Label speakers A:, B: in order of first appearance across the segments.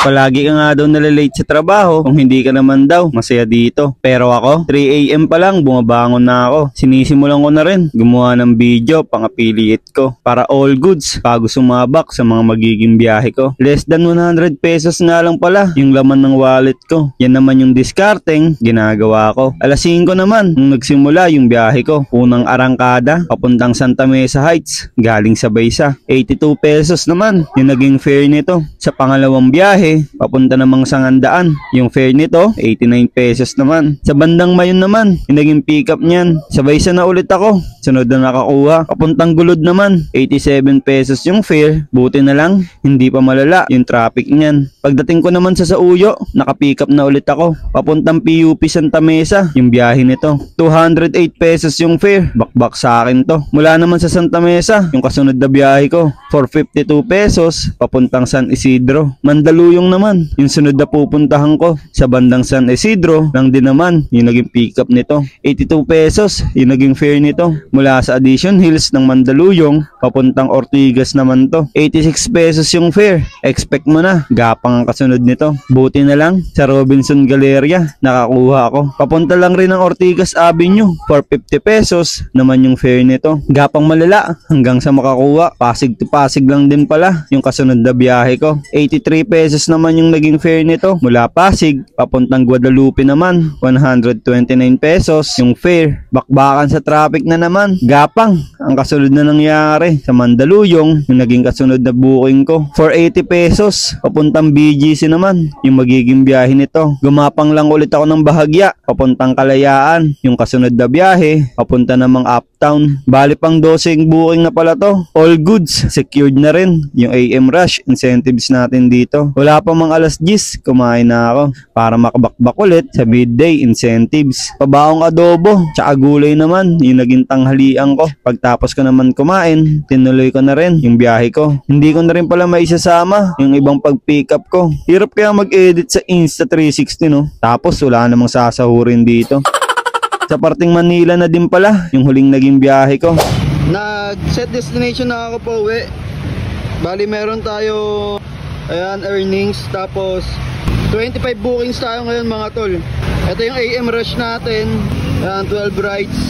A: Palagi ka nga daw nalalate sa trabaho kung hindi ka naman daw masaya dito. Pero ako, 3 AM pa lang bumabangon na ako. Sinisimulan ko na rin gumawa ng video pang affiliate ko para all goods bago sumabak sa mga magiging biyahe ko. Less than 100 pesos nga lang pala yung laman ng wallet ko. Yan naman yung discarding ginagawa ko. Alas 5 naman nung nagsimula yung biyahe ko. Unang arangkada papuntang Santa Mesa Heights galing sa Baysa. 82 pesos naman yung naging fare nito. Sa pangalawang biyahe papunta namang Sangandaan, yung fare nito 89 pesos naman. Sa bandang Mayon naman yung naging pick up niyan. Sa Baysa na ulit ako, sunod na nakakuha. Papuntang Gulod naman 87 pesos yung fare. Buti na lang hindi pa malala yung traffic niyan. Pagdating ko naman sa Sauyo, naka-pick up na ulit ako. Papuntang PUP Santa Mesa yung biyahe nito. 208 pesos yung fare. Bakbak sa akin to. Mula naman sa Santa Mesa yung kasunod na biyahe ko, 452 pesos papuntang San Isidro. Mandaluyong naman yung sunod na pupuntahan ko. Sa bandang San Isidro lang din naman yung naging pick up nito. 82 pesos yung naging fare nito. Mula sa Addition Hills ng Mandaluyong papuntang Ortigas naman to. 86 pesos yung fare. Expect mo na, gapang ang kasunod nito. Buti na lang sa Robinson Galleria nakakuha ako. Papunta lang rin ng Ortigas Avenue, 450 pesos naman yung fare nito. Gapang malala hanggang sa makakuha. Pasig to Pasig lang din pala yung kasunod na biyahe ko. 83 pesos naman yung naging fare nito. Mula Pasig papuntang Guadalupe naman, 129 pesos yung fare. Bakbakan sa traffic na naman. Gapang ang kasunod na nangyari sa Mandaluyong yung naging kasunod na booking ko. 480 pesos papuntang BGC naman yung magiging biyahe nito. Gumapang lang ulit ako ng Bahagya papuntang Kalayaan yung kasunod na biyahe papunta namang Uptown. Bali pang 12 booking na pala to. All goods secured na rin yung AM Rush incentives natin dito. Wala pa mang alas 10 kumain na ako para makabakbak ulit sa midday incentives. Pabaong adobo tsaka gulay naman yung naging tanghalian ko. Pagtapos ko naman kumain, tinuloy ko na rin yung biyahe ko. Hindi ko na rin pala maisasama yung ibang pag-pick up ko. Hirap kaya mag-edit sa Insta360 no. Tapos wala namang sasahurin dito. Sa parting Manila na din pala yung huling naging biyahe ko. Nag-set destination na ako pa uwi. Bali meron tayo earnings. Tapos 25 bookings tayo ngayon mga tol. Ito yung AM rush natin. 12 rides.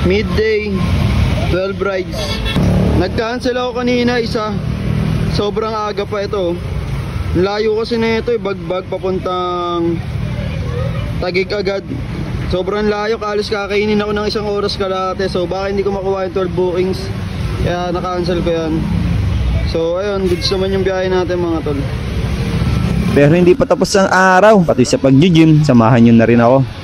A: Midday 12 rides. Nag-cancel ako kanina isa. Sobrang aga pa ito. Layo kasi na ito, bagbag papuntang Taguig agad. Sobrang layo, kalos kakainin ako ng 1 oras kalahati. So baka hindi ko makuha yung 12 bookings. Kaya na-cancel ko yan. So ayun, goods naman yung biyahe natin mga tol. Pero hindi pa tapos ang araw. Pati sa pag-gym, samahan nyo na rin ako.